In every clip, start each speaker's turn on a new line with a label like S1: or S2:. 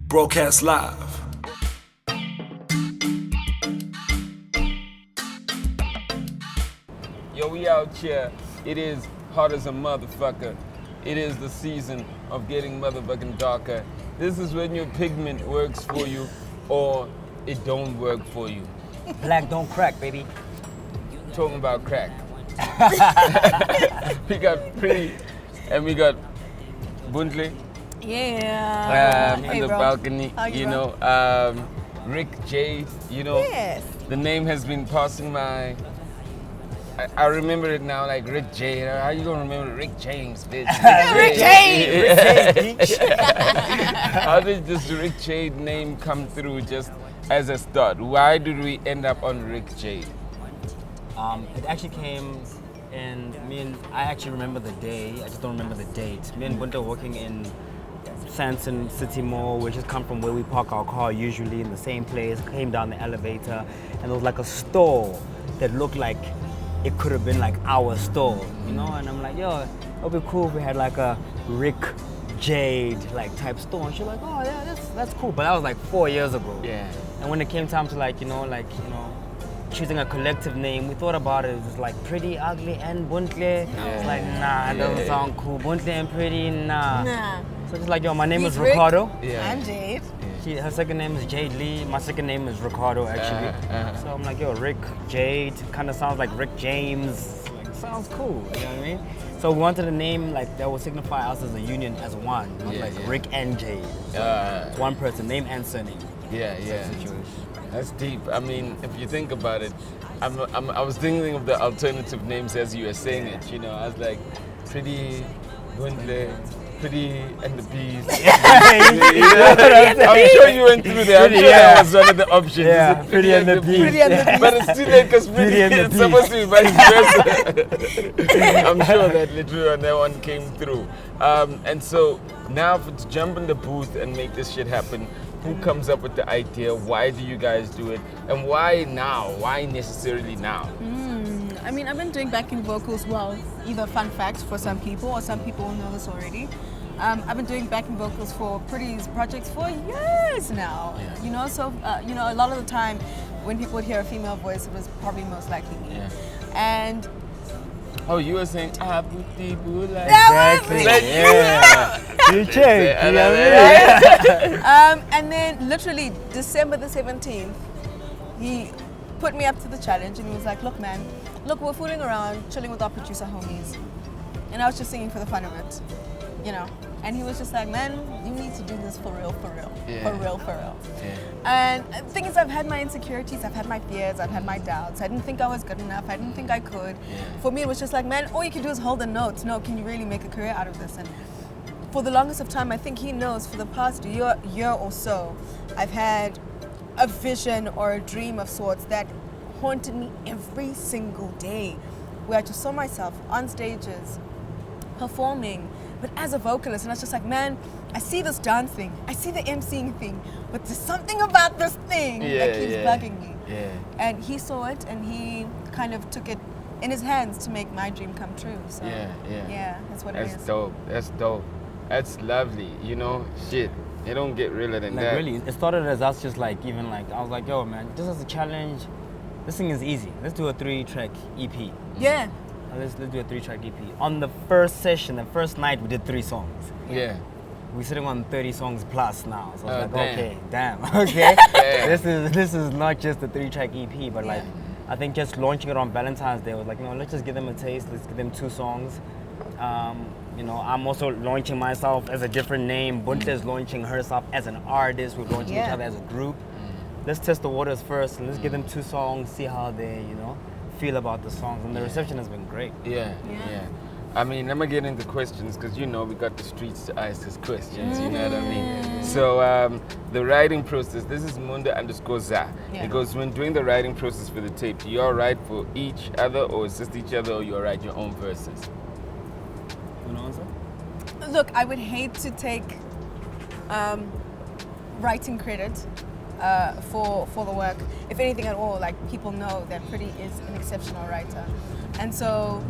S1: Broadcast live.
S2: Yo, we out here. It is hot as a motherfucker. It is the season of getting motherfucking darker. This is when your pigment works for you or it don't work for you.
S3: Black don't crack, baby.
S2: Talking about crack. We got Priddy and we got Bontle
S4: Yeah.
S2: on
S4: Hey,
S2: the
S4: bro.
S2: balcony.
S4: How you,
S2: You
S4: bro?
S2: know, Rick Jade, you know.
S4: Yes.
S2: The name has been passing my... I remember it now, like Rick Jade. How you gonna remember Rick James, bitch?
S4: Rick Jade!
S2: How did this Rick Jade name come through just as a start? Why did we end up on Rick Jade?
S3: It actually came in, I actually remember the day, I just don't remember the date. Me and Bontle working in Sanson City Mall, we just come from where we park our car usually in the same place, came down the elevator, and there was like a store that looked like it could have been like our store, you know? And I'm like, yo, it would be cool if we had like a Rick Jade like type store. And she's like, oh yeah, that's cool. But that was like 4 years ago.
S2: Yeah.
S3: And when it came time to choosing a collective name, we thought about it. It was like Priddy Ugly and Bontle. It's like, nah, it doesn't sound cool. Bontle and Priddy, nah. So just like, yo, my name
S4: He's
S3: is
S4: Rick.
S3: Ricardo.
S2: Yeah.
S4: I'm Jade.
S3: Her second name is Jade Lee. My second name is Ricardo, actually. So I'm like, yo, Rick Jade. Kind of sounds like Rick James. Like, sounds cool. You know what I mean? So we wanted a name like that would signify us as a union, as one, not
S2: Yeah,
S3: like
S2: yeah.
S3: Rick and Jade. So one person, name and surname.
S2: Yeah, yeah.
S3: Situation.
S2: That's deep. I mean, if you think about it, I was thinking of the alternative names as you were saying it. You know, I was like, Priddy, Bontle, Priddy and the Bees. I'm sure you went through that. I'm sure that was one of the options.
S3: Yeah,
S2: Is it
S3: Priddy and the Bees.
S4: Priddy and the Bees.
S2: But it's too late because
S3: Priddy and the
S2: it's
S3: Bees.
S2: supposed to be vice versa. I'm sure that literally on that one came through. And so now to jump in the booth and make this shit happen, who comes up with the idea? Why do you guys do it? And why now? Why necessarily now?
S4: I mean, I've been doing backing vocals, well, either fun facts for some people or some people will know this already. I've been doing backing vocals for Priddy's projects for years now.
S2: Yeah.
S4: You know, so, a lot of the time when people would hear a female voice, it was probably most likely me.
S2: Yeah.
S4: And
S2: Oh, you were saying Abu Tibu like
S3: Exactly.
S2: Like,
S3: Yeah. You changed. You know what I mean?
S4: and then literally December the 17th, he put me up to the challenge and he was like, look man, we're fooling around, chilling with our producer homies. And I was just singing for the fun of it, you know. And he was just like, man, you need to do this for real.
S2: Yeah.
S4: For real.
S2: Yeah.
S4: And the thing is, I've had my insecurities, I've had my fears, I've had my doubts. I didn't think I was good enough, I didn't think I could.
S2: Yeah.
S4: For me, it was just like, man, all you can do is hold the notes. No, can you really make a career out of this? And for the longest of time, I think he knows, for the past year or so, I've had a vision or a dream of sorts that haunted me every single day, where I just saw myself on stages, performing, but as a vocalist, and I was just like, man, I see this dance thing, I see the emceeing thing, but there's something about this thing that keeps bugging me.
S2: Yeah.
S4: And he saw it, and he kind of took it in his hands to make my dream come true. So
S2: Yeah.
S4: that's what it is.
S2: That's dope. That's dope. That's lovely. You know, shit. It don't get realer than
S3: Like
S2: that.
S3: really, it started as us just like I was like, yo man, just as a challenge, this thing is easy. Let's do a 3-track EP.
S4: Yeah.
S3: Let's do a 3-track EP. On the first session, the first night, we did 3 songs.
S2: Yeah.
S3: We're sitting on 30 songs plus now. So I was
S2: Oh,
S3: like,
S2: damn.
S3: okay, damn, okay.
S2: Yeah.
S3: This is not just a 3-track EP, but like,
S4: Yeah.
S3: I think just launching it on Valentine's Day was like, let's just give them a taste. Let's give them 2 songs. I'm also launching myself as a different name. Bontle is launching herself as an artist. We're launching each other as a group. Let's test the waters first and let's give them 2 songs, see how they, feel about the songs. And the reception has been great.
S2: Yeah. I mean, let me get into questions because we got the streets to ask us questions. You know what I mean? So the writing process. This is Munda_Za.
S4: Yeah.
S2: It goes when doing the writing process for the tape. Do you all write for each other or assist each other, or you all write your own verses?
S3: You know what I'm saying?
S4: Look, I would hate to take writing credit for the work. If anything at all, like, people know that Priddy is an exceptional writer. And so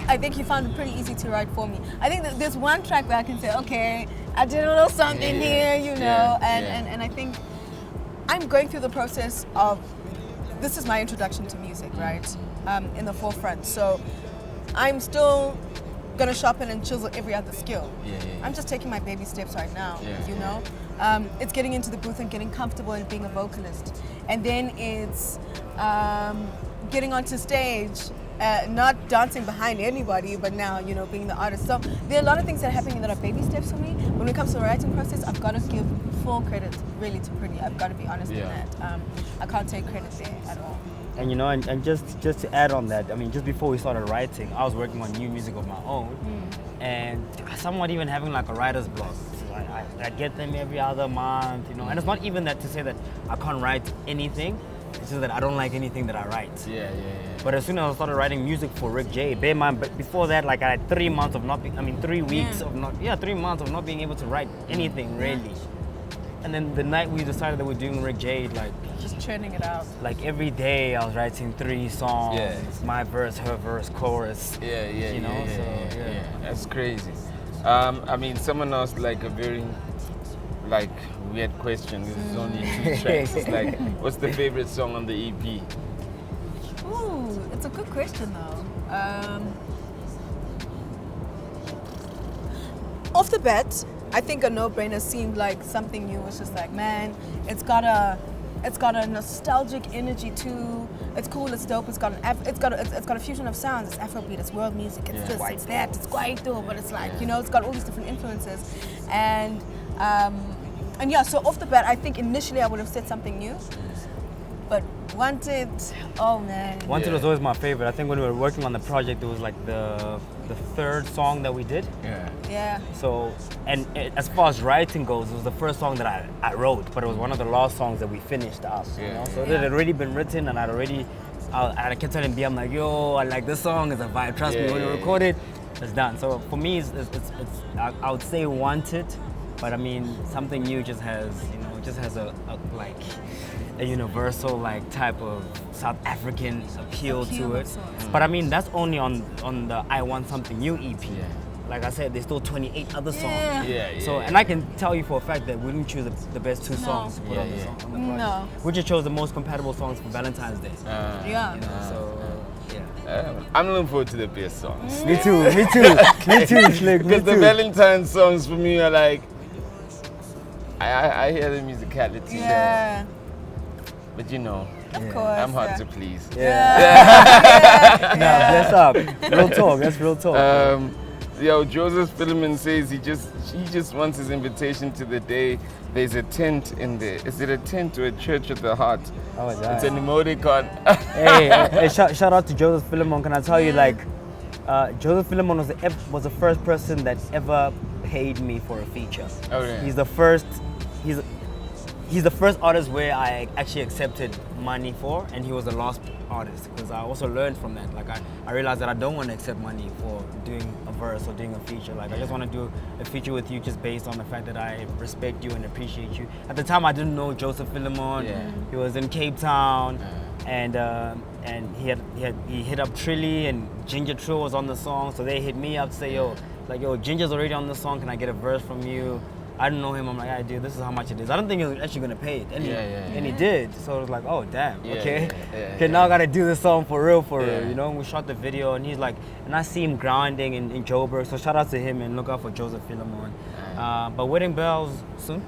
S4: I think he found it pretty easy to write for me. I think that there's one track where I can say, okay, I did a little something here, you know,
S2: yeah,
S4: and I think I'm going through the process of, this is my introduction to music, right? In the forefront. So I'm still gonna sharpen and chisel every other skill. I'm just taking my baby steps right now, you know? It's getting into the booth and getting comfortable and being a vocalist. And then it's getting onto stage, not dancing behind anybody, but now, you know, being the artist. So there are a lot of things that are happening that are baby steps for me. When it comes to the writing process, I've got to give full credit really to Priddy. I've got to be honest in that. I can't take credit there at all.
S3: And you know, and just to add on that, I mean, just before we started writing, I was working on new music of my own, and somewhat even having like a writer's block. So I get them every other month, you know, and it's not even that to say that I can't write anything. It's just that I don't like anything that I write. But as soon as I started writing music for Rick Jade, bear in mind, but before that, like I had 3 months of not, 3 weeks of not, 3 months of not being able to write anything really. And then the night we decided that we're doing Rick Jade, like
S4: just churning it out.
S3: Like every day I was writing 3 songs, my verse, her verse, chorus. You know,
S2: That's crazy. I mean, someone asked like a very like weird question. There's only 2 tracks. It's like, what's the favorite song on the EP?
S4: Ooh, it's a good question though. Off the bat, I think a no-brainer seemed like something new. Was just like, man, it's got a nostalgic energy too. It's cool, it's dope. It's got a fusion of sounds. It's Afrobeat, it's world music, it's this, it's that, it's Kwaito, but it's like, you know, it's got all these different influences. And yeah, so off the bat, I think initially I would have said something new, but Wanted, oh man.
S3: Wanted was always my favorite. I think when we were working on the project, it was like the 3rd song that we did.
S4: Yeah.
S3: So, and as far as writing goes, it was the first song that I wrote, but it was one of the last songs that we finished up. You know? So it had already been written, and I kept telling B, I'm like, yo, I like this song, it's a vibe. Trust me, when you record it, it's done. So for me, it's I would say Wanted, but I mean, something new just has, you know, just has a universal like type of South African appeal to it. But I mean, that's only on the I Want Something New EP. Like I said, there's still 28 other songs. So, and I can tell you for a fact that we didn't choose the best 2 songs to put on the project.
S4: No.
S3: We just chose the most compatible songs for Valentine's Day. You know, so
S2: I'm looking forward to the best songs.
S3: Me too, Slick.
S2: Because the Valentine's songs for me are like, I hear the musicality there. But you know,
S4: of course,
S2: I'm hard to please.
S3: Nah, bless up. Real talk, that's real talk.
S2: Yo, Joseph Philemon says he just wants his invitation to the day. There's a tent in there. Is it a tent or a church at the heart?
S3: Oh,
S2: it's an emoticon.
S3: hey, shout out to Joseph Philemon. Can I tell you, like, Joseph Philemon was the first person that ever paid me for a feature. He's the first. He's the first artist where I actually accepted money for, and he was the last artist, because I also learned from that. Like I realized that I don't want to accept money for doing a verse or doing a feature. Like I just want to do a feature with you just based on the fact that I respect you and appreciate you. At the time I didn't know Joseph Philemon. He was in Cape Town, and he hit up Trilly, and Ginger Trill was on the song, so they hit me up to say, yo, Ginger's already on the song, can I get a verse from you? I didn't know him. I'm like, yeah, dude, this is how much it is. I don't think he was actually gonna pay it, and he did. So it was like, oh damn, okay, now I gotta do this song for real, you know. We shot the video, and he's like, and I see him grinding in Joburg. So shout out to him, and look out for Joseph Philemon. But wedding bells soon.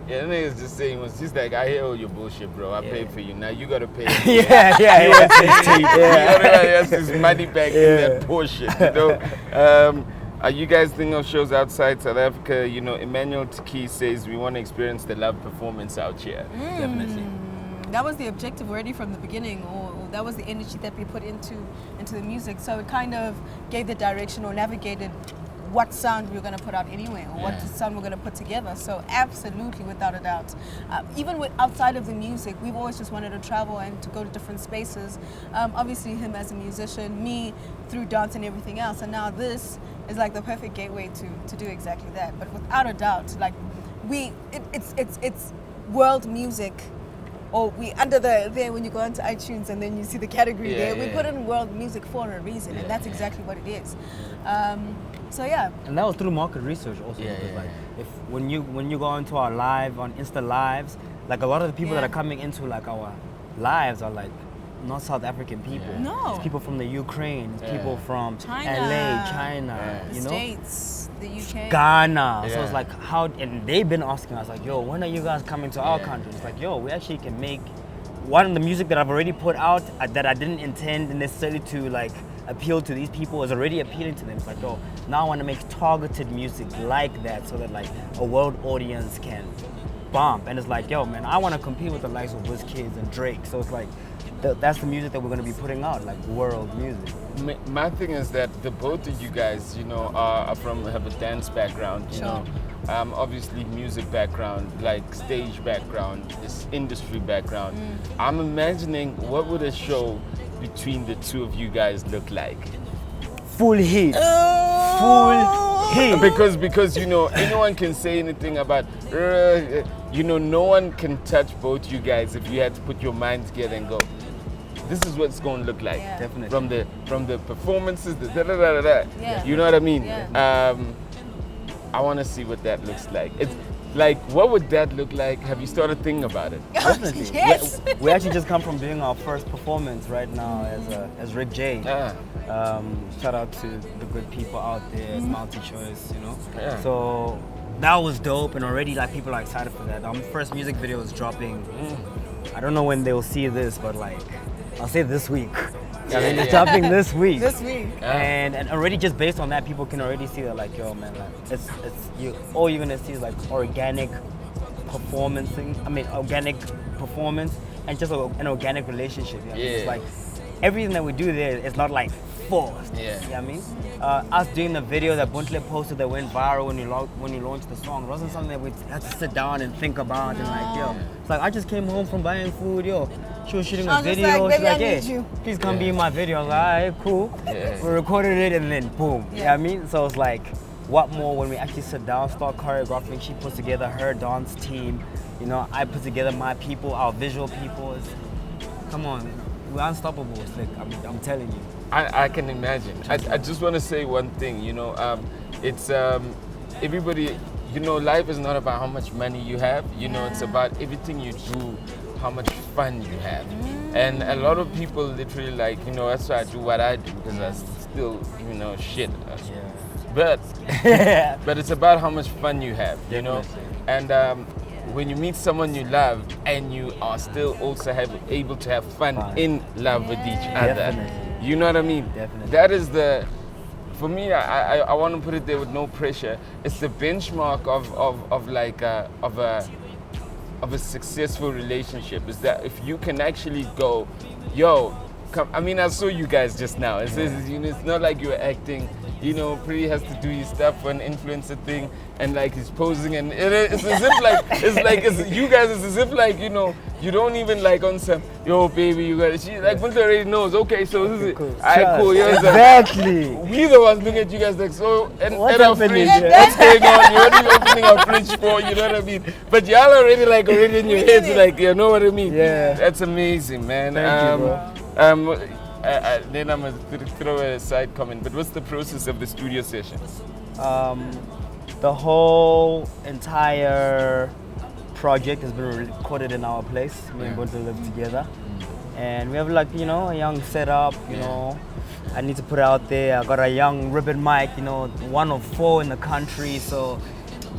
S2: Yeah, the nigga's just saying, he's like, I hear all your bullshit, bro. I paid for you. Now you gotta pay.
S3: He wants his tape.
S2: He wants his money back in that bullshit, you know. Are you guys thinking of shows outside South Africa? You know, Emmanuel Taki says we want to experience the love performance out here.
S3: Definitely.
S4: That was the objective already from the beginning, or that was the energy that we put into the music. So it kind of gave the direction or navigated what sound we were going to put out anyway, or what sound we're going to put together. So absolutely, without a doubt. Even outside of the music, we've always just wanted to travel and to go to different spaces. Obviously him as a musician, me through dance and everything else, and now this is like the perfect gateway to do exactly that. But without a doubt, like it's world music or we under there when you go into iTunes and then you see the category
S2: Yeah,
S4: there. We
S2: yeah.
S4: put in world music for a reason, and that's exactly what it is. So yeah.
S3: And that was through market research also.
S2: Yeah,
S3: because
S2: yeah,
S3: like if when you go into our live on Insta lives, like a lot of the people that are coming into like our lives are like not South African people.
S2: Yeah.
S4: No.
S3: It's people from the Ukraine, it's people from
S4: China.
S3: LA, China,
S4: The
S3: you know?
S4: States, the UK.
S3: Ghana. So
S2: Yeah.
S3: it's like how, and they've been asking us like, yo, when are you guys coming to our
S2: Yeah.
S3: country? It's like, yo, we actually can make one of the music that I've already put out that I didn't intend necessarily to like appeal to these people is already appealing to them. It's like, yo, now I want to make targeted music like that so that like a world audience can bump. And it's like, yo, man, I want to compete with the likes of WizKids and Drake. So it's like, that's the music that we're going to be putting out, like world music.
S2: My thing is that the both of you guys, you know, have a dance background, you know, obviously music background, like stage background, this industry background. I'm imagining what would a show between the two of you guys look like?
S3: Full heat. Full heat.
S2: Because you know, anyone can say anything about, you know, no one can touch both you guys if you had to put your minds together and go, this is what it's going to look like.
S4: Yeah.
S3: Definitely.
S2: From the performances, the da-da-da-da-da.
S4: Yeah.
S2: You know what I mean?
S4: Yeah.
S2: I want to see what that looks like. It's like, what would that look like? Have you started thinking about it?
S3: Definitely.
S4: Yes.
S3: We actually just come from doing our first performance right now as Rick Jade. Shout out to the good people out there, multi-choice, you know.
S2: Yeah.
S3: So that was dope, and already like people are excited for that. Our first music video is dropping. I don't know when they will see this, but like I'll say this week. I mean, it's dropping this week.
S4: This week.
S3: And already just based on that, people can already see that like, yo, man, like it's you. All you're gonna see is like organic performance, and just an organic relationship. You know?
S2: Yeah.
S3: It's like everything that we do there is not like forced.
S2: Yeah.
S3: You know what I mean? Us doing the video that Bontle posted that went viral when you launched the song, it wasn't something that we had to sit down and think about and like, yo. It's like I just came home from buying food, yo. She was shooting
S4: I
S3: a
S4: was just
S3: video.
S4: like,
S3: She's
S4: baby,
S3: like,
S4: I
S3: yeah,
S4: need you.
S3: please come be in my video. I was like, alright, cool.
S2: Yeah.
S3: We recorded it and then boom. You know
S4: Yeah.
S3: what I mean? So it's like, what more when we actually sit down, start choreographing, she puts together her dance team, you know, I put together my people, our visual people. Come on, we're unstoppable. It's like, I'm telling you.
S2: I can imagine. I just want to say one thing, you know, it's everybody, you know, life is not about how much money you have, you know, it's about everything you do, how much fun you have. And a lot of people literally like, you know, that's why I do what I do, because I still, you know, shit. But but it's about how much fun you have, you know. And when you meet someone you love and you are still also able to have fun in love with each other,
S3: Definitely.
S2: you know what I mean?
S3: Definitely.
S2: That is for me, I want to put it there with no pressure. It's the benchmark of a successful relationship. Is that if you can actually go, yo, come. I mean, I saw you guys just now. It's not like you're acting. You know, Priddy has to do his stuff for an influencer thing, and like he's posing, and it's as if you guys. It's as if like, you know, you don't even like on some, yo baby, you got it. She like Bontle already knows. Okay, so this is
S3: Cool.
S2: alright, cool. Yeah,
S3: Exactly.
S2: we the ones looking at you guys like, so and
S3: What's
S2: our
S3: happening
S2: fridge,
S3: here?
S2: what's going on? You're not even opening our fridge for, you know what I mean? But y'all already in your heads, like, you know what I mean?
S3: Yeah.
S2: That's amazing, man.
S3: Thank you, bro.
S2: Then I'm gonna throw a side comment, but what's the process of the studio sessions?
S3: The whole entire project has been recorded in our place. Me and Bontle live together. And we have like, you know, a young setup, you know. I need to put it out there. I got a young ribbon mic, you know, one of 4 in the country, so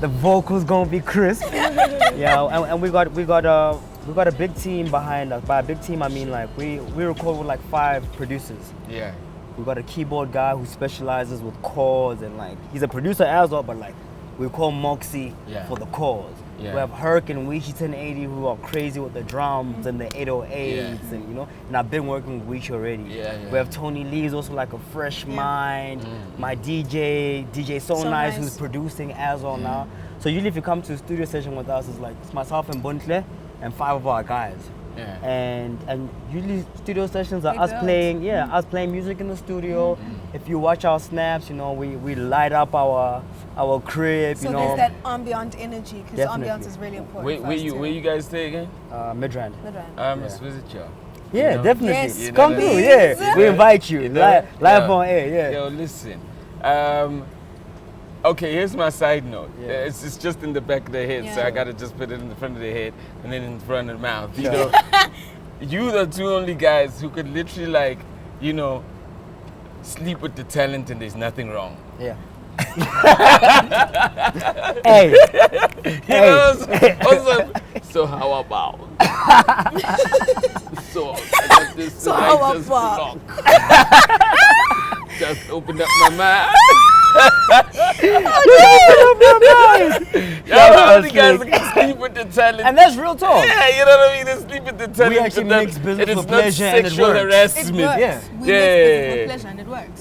S3: the vocals gonna be crisp. Yeah, and we got a big team behind us. By a big team I mean like we record with like 5 producers.
S2: Yeah.
S3: We got a keyboard guy who specializes with chords, and like he's a producer as well, but like we call Moxie for the chords.
S2: Yeah.
S3: We have Herc and Weechi 1080 who are crazy with the drums and the 808s, and you know. And I've been working with Weechi already.
S2: Yeah.
S3: We have Tony Lee's also like a fresh mind. My DJ So Nice, who's producing as well now. So usually if you come to a studio session with us, it's myself and Bontle and 5 of our guys.
S2: Yeah.
S3: And usually studio sessions are
S4: We
S3: us
S4: build.
S3: playing music in the studio. If you watch our snaps, you know, we light up our our crib,
S4: So
S3: you know.
S4: there's that ambient energy, because
S3: Definitely.
S4: ambiance is really important.
S2: Where,
S4: for
S2: where
S4: us
S2: you
S4: too.
S2: where you guys stay again?
S3: Midrand.
S4: Midrand.
S2: Let's visit y'all.
S3: Yeah,
S2: You know?
S3: definitely.
S4: Yes,
S2: You know
S3: Come
S2: that-
S3: through,
S4: please.
S3: yeah. We invite you.
S2: You know?
S3: Live
S2: Yeah.
S3: on air, yeah.
S2: Yo, listen. Okay, here's my side note.
S3: Yeah.
S2: It's just in the back of the head, so
S4: Yeah.
S2: I gotta just put it in the front of the head and then in front of the mouth. You
S3: Sure.
S2: know, you the two only guys who could literally like, you know, sleep with the talent and there's nothing wrong.
S3: Yeah. Hey.
S2: You know, also, so how about? So I got this
S4: So
S2: tonight,
S4: how
S2: just
S4: about?
S2: block. Just opened up my mind. Y'all the only guys that can sleep with the talent.
S3: And that's real talk.
S2: Yeah, you know what I mean? They sleep with the talent.
S3: We actually
S2: but that-
S3: mix business
S2: and it's
S3: for
S2: not
S3: pleasure and it
S2: sexual
S3: works.
S4: It
S2: harassment.
S4: works.
S3: Yeah.
S4: We
S2: Yeah.
S4: make business with pleasure and it works.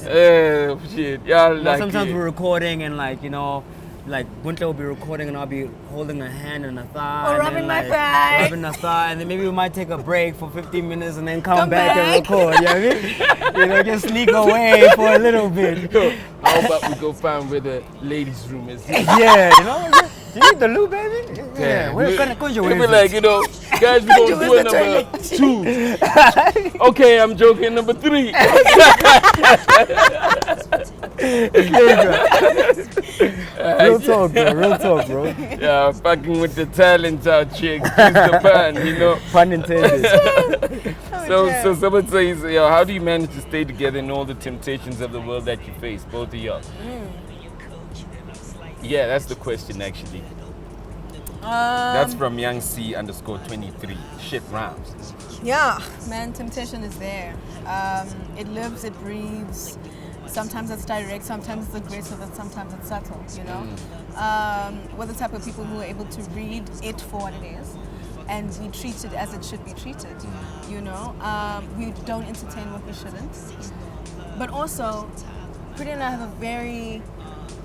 S2: Shit, y'all
S3: You know,
S2: like
S3: sometimes
S2: it.
S3: we're recording and like, you know, like Buntle will be recording and I'll be holding a hand and a thigh.
S4: Or
S3: and
S4: rubbing
S3: then,
S4: my
S3: like,
S4: thigh.
S3: Rubbing a thigh. And then maybe we might take a break for 15 minutes and then come
S4: Come
S3: back and
S4: back.
S3: record. You know what I mean? You know, just sneak away for a little bit.
S2: How about we go find where the ladies' room is?
S3: Yeah, you know? Do you need the loo, baby? Yeah. Where can you
S2: We'll be like, you know, guys, we're going to do a number 2. Okay, I'm joking, number 3.
S3: Real talk, bro. Real talk, bro.
S2: Yeah, fucking with the talent out, chick. Excuse the pun, you know.
S3: Pun intended.
S2: So someone says, yo, how do you manage to stay together in all the temptations of the world that you face, both of y'all? Yeah, that's the question actually. That's from Young C _23. Shit rhymes.
S4: Yeah, man, temptation is there. It lives, it breathes. Sometimes it's direct, sometimes it's aggressive, and sometimes it's subtle, you know? We're the type of people who are able to read it for what it is, and we treat it as it should be treated, you know? We don't entertain what we shouldn't. But also, Priddy and I have a very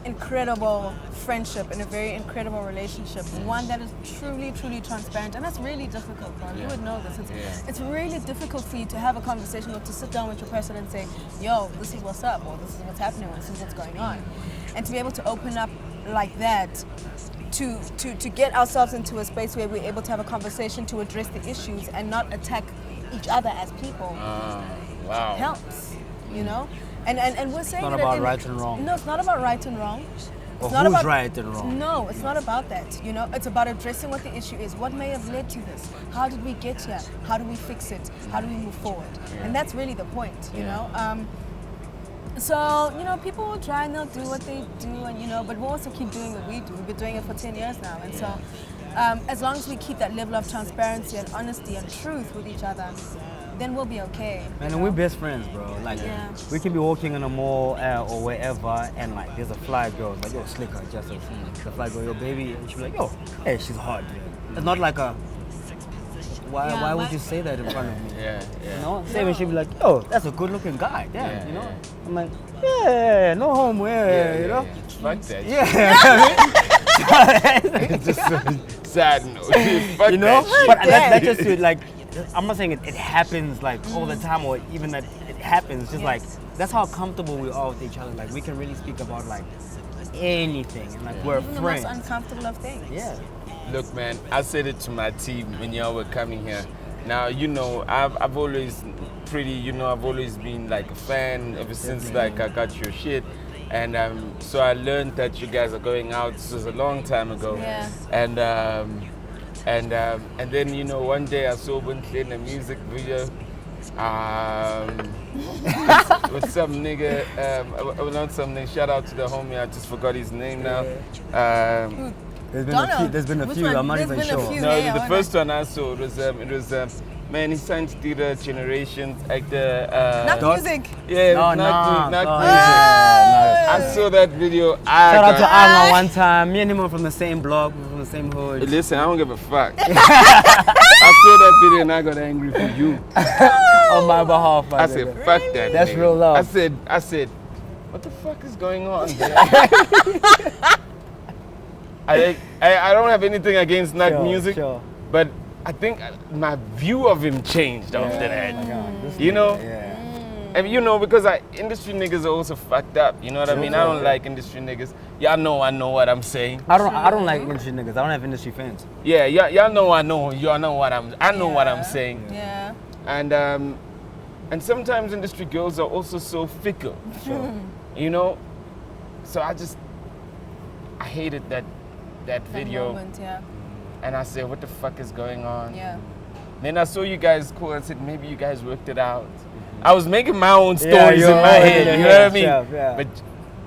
S4: incredible friendship and a very incredible relationship, one that is truly, truly transparent, and that's really difficult, bro. You would know this. It's really difficult for you to have a conversation or to sit down with your person and say, yo, this is what's up, or this is what's happening, or this is what's going on. And to be able to open up like that, to get ourselves into a space where we're able to have a conversation to address the issues and not attack each other as people,
S2: Wow.
S4: helps, you know? And we're saying
S3: not
S4: it
S3: about
S4: in-
S3: right and wrong.
S4: No, it's not about right and wrong.
S3: Or
S4: It's not
S3: who's
S4: about
S3: right and wrong.
S4: No, it's not about that. You know, it's about addressing what the issue is. What may have led to this? How did we get here? How do we fix it? How do we move forward? And that's really the point. You know. So you know, people will try and they'll do what they do, and you know, but we'll also keep doing what we do. We've been doing it for 10 years now, and so as long as we keep that level of transparency and honesty and truth with each other, then we'll be okay.
S3: Man,
S4: you
S3: and we're
S4: know?
S3: best friends, bro. Like,
S4: Yeah.
S3: we can be walking in a mall or wherever, and like, there's a fly girl. It's like, yo, slicker, just the fly girl, yo, baby. And she'll be like, yo, hey, she's hot, dude. It's not like a, why would you say that in front of me?
S2: Yeah,
S3: You know, same when she'll be like, yo, that's a good-looking guy. Damn,
S2: Yeah,
S3: you know.
S2: yeah.
S3: I'm like, yeah, no homo, you know.
S2: Fuck that.
S3: Yeah.
S2: Just a sad note. Fuck
S3: You know,
S2: that shit.
S3: but that's just it, like, I'm not saying it happens like all the time or even that it happens, just like that's how comfortable we are with each other. Like, we can really speak about like anything, and like we're
S4: Even the
S3: friends.
S4: most uncomfortable of things.
S3: Yeah.
S2: Look, man, I said it to my team when y'all were coming here. Now, you know, I've always I've always been like a fan ever since like I got your shit. And so I learned that you guys are going out. This was a long time ago.
S4: Yeah.
S2: And then, you know, one day I saw Bontle in a music video with some nigga, not some nigga, shout out to the homie, I just forgot his name now.
S3: There's been a
S4: Which
S3: few,
S4: one?
S3: I'm not
S4: There's
S3: even
S4: been a
S3: sure.
S4: few.
S2: No,
S4: Yeah,
S2: the
S4: why
S2: first one I saw was man, he signed to do the Generations, like the
S4: Not
S3: Dot?
S4: music.
S2: yeah,
S3: No,
S2: not
S3: no,
S2: music. I saw that video.
S3: Shout out to
S2: got,
S3: Anga one time. Me and him are from the same block, we're from the same hood.
S2: listen, I don't give a fuck. I saw that video and I got angry for you.
S3: On my behalf, my
S2: I said,
S3: nigga.
S2: fuck that.
S3: That's
S2: nigga.
S3: real love.
S2: I said, what the fuck is going on there? I don't have anything against not
S3: Sure,
S2: music,
S3: sure.
S2: but I think my view of him changed after that.
S3: This
S2: You
S3: nigga,
S2: know?
S3: Yeah.
S2: And you know, because industry niggas are also fucked up. You know what I mean? I don't like industry niggas. Y'all know I know what I'm saying.
S3: I don't like industry niggas. I don't have industry fans.
S2: Yeah, y'all know I know. Y'all know what I know what I'm saying.
S4: Yeah.
S2: And sometimes industry girls are also so fickle. You know? So I hated that video.
S4: Moment, yeah.
S2: And I said, what the fuck is going on?
S4: Yeah.
S2: Then I saw you guys call and said, maybe you guys worked it out. I was making my own stories in my head, you know what I mean?
S3: Yeah.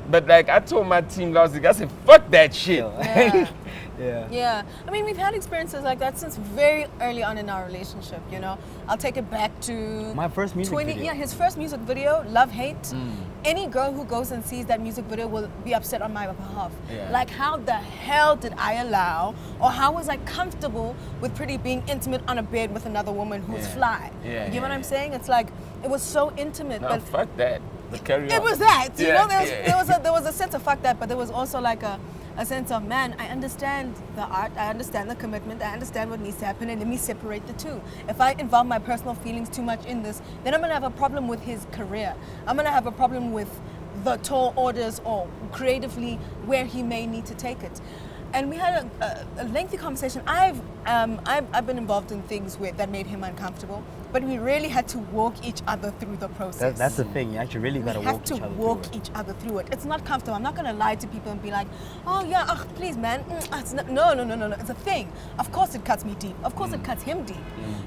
S2: But like I told my team last week, I said, fuck that shit.
S4: Yeah. Yeah. I mean, we've had experiences like that since very early on in our relationship, you know. I'll take it back to
S3: my first music video.
S4: Yeah, his first music video, Love Hate. Any girl who goes and sees that music video will be upset on my behalf.
S2: Yeah.
S4: Like, how the hell did I allow, or how was I comfortable with Priddy being intimate on a bed with another woman who's fly? You get what I'm saying? It's like, it was so intimate.
S2: No,
S4: but
S2: fuck that. But carry on.
S4: it was that, you know,
S2: Yeah.
S4: there was a sense of fuck that, but there was also like a sense of, man, I understand the art, I understand the commitment, I understand what needs to happen, and let me separate the two. If I involve my personal feelings too much in this, then I'm gonna have a problem with his career. I'm gonna have a problem with the tall orders or creatively where he may need to take it. And we had a lengthy conversation. I've been involved in things that made him uncomfortable, but we really had to walk each other through the process.
S3: That's the thing. You actually really got to walk
S4: each other through it. It's not comfortable. I'm not going to lie to people and be like, oh yeah, please man. No. It's a thing. Of course it cuts me deep. Of course it cuts him deep.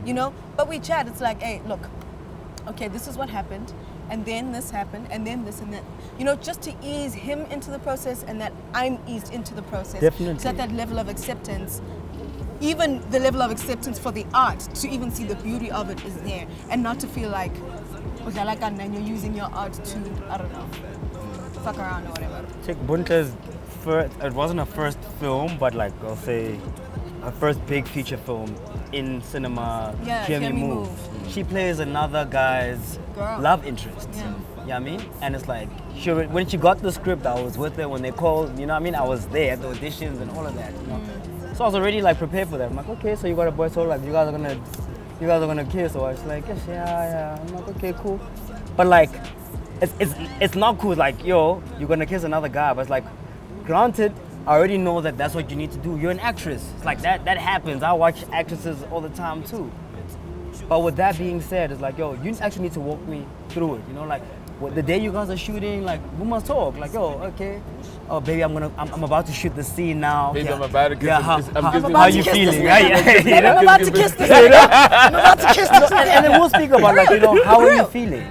S4: You know. But we chat. It's like, hey, look. Okay, this is what happened, and then this happened, and then this and that. You know, just to ease him into the process, and that I'm eased into the process.
S3: Definitely.
S4: So that level of acceptance, even the level of acceptance for the art, to even see the beauty of it is there, and not to feel like, and you're using your art to, I don't know, fuck around or whatever.
S3: Check Bontle's first. It wasn't a first film, but like I'll say, a first big feature film in cinema.
S4: Yeah,
S3: Hear Me Move. She plays another guy's love interest.
S4: Yeah.
S3: You know what I mean? And it's like, when she got the script, I was with her when they called, you know what I mean? I was there at the auditions and all of that, you know? So I was already like prepared for that. I'm like, okay, so you got a boy, so like you guys are gonna kiss, or it's like, yes, yeah. I'm like, okay, cool. But like, it's not cool, like, yo, you're gonna kiss another guy, but it's like, granted, I already know that that's what you need to do. You're an actress. It's like that happens. I watch actresses all the time too. But with that being said, it's like, yo, you actually need to walk me through it. You know, like the day you guys are shooting, like we must talk. Like, yo, okay. Oh, baby, I'm about to shoot the scene now.
S2: Baby,
S3: Yeah.
S2: I'm about to kiss
S3: Yeah, how you
S4: kiss
S3: feeling?
S4: this
S3: You know?
S4: I'm about to kiss this. I'm about to kiss this.
S3: And then we'll speak about like, you know, how are you feeling?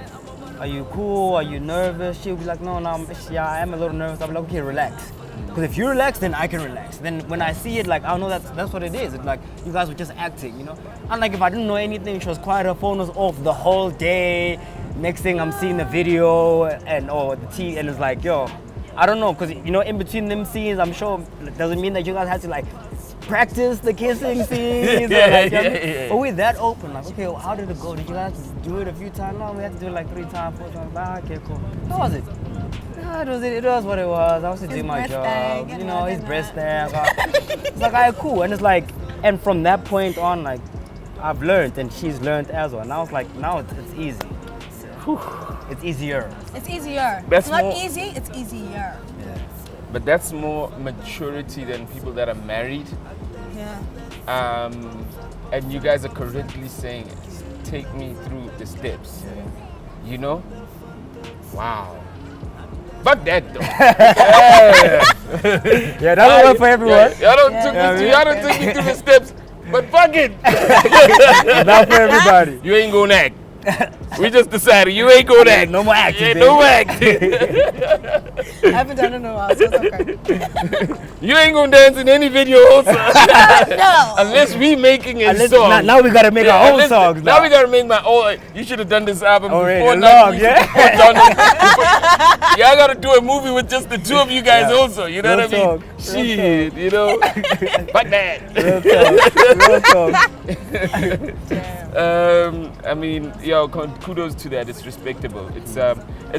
S3: Are you cool? Are you nervous? She'll be like, no, I am a little nervous. I'll be like, okay, relax. Because if you relax, then I can relax. Then when I see it, like, I know that's what it is. It's like, you guys were just acting, you know? Unlike if I didn't know anything, she was quiet, her phone was off the whole day. Next thing I'm seeing the video or the TV, and it's like, yo, I don't know, because, you know, in between them scenes, I'm sure it doesn't mean that you guys have to, like, practice the kissing scenes. But we're that open, like, okay, well, how did it go? Did you guys do it a few times? No, we had to do it like 3 times, 4 times. Ah, okay, cool. How was it? It was what it was. I was to do my job. You know, his breast stamp. It's like, alright, cool. And it's like, and from that point on, like, I've learned, and she's learned as well. Now it's like, now it's easy. It's easier.
S4: It's easier.
S2: That's
S4: it's not
S2: more-
S4: easy, it's easier.
S3: Yeah.
S2: But that's more maturity than people that are married.
S4: Yeah.
S2: And you guys are correctly saying it. Take me through the steps. You know? Wow. Fuck that though.
S3: Yeah, that'll work for everyone.
S2: Y'all don't take me through the steps, but fuck it.
S3: Not for everybody.
S2: You ain't gonna act. We just decided you ain't gonna act.
S3: No more acting,
S2: Yeah,
S3: baby.
S2: no more acting.
S4: I haven't done it in a while, so it's okay.
S2: You ain't gonna dance in any video also.
S4: No.
S2: Unless we making a
S3: Unless-
S2: song.
S3: now we gotta make our own
S2: unless-
S3: songs.
S2: Now we gotta make my own. You should have done this album
S3: Already,
S2: before.
S3: long,
S2: Netflix,
S3: yeah.
S2: before Donald. Y'all gotta do a movie with just the 2 of you guys also. You know
S3: Real
S2: what I mean?
S3: talk, real
S2: Shit, you know. Fuck that.
S3: Real talk.
S2: I mean, yo, kudos to that. It's respectable. It's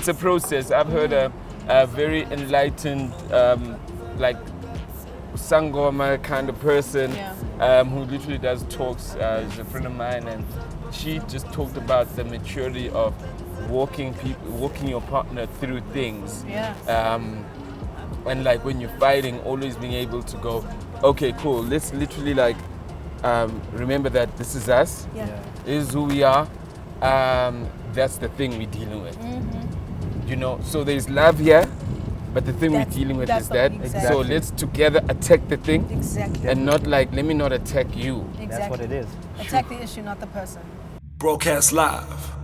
S2: a process. I've heard a very enlightened, like sangoma kind of person, who literally does talks. Is a friend of mine, and she just talked about the maturity of walking your partner through things.
S4: Yeah.
S2: And like when you're fighting, always being able to go, okay, cool. Let's literally like remember that this is us.
S4: Yeah.
S2: This is who we are. That's the thing we're dealing with. You know, so there's love here, but the thing we're dealing with is that.
S4: Exactly.
S2: So let's together attack the thing.
S4: Exactly.
S2: And not like, let me not attack you.
S4: Exactly.
S3: That's what it is.
S4: Attack the issue, not the person.
S1: Broadcast live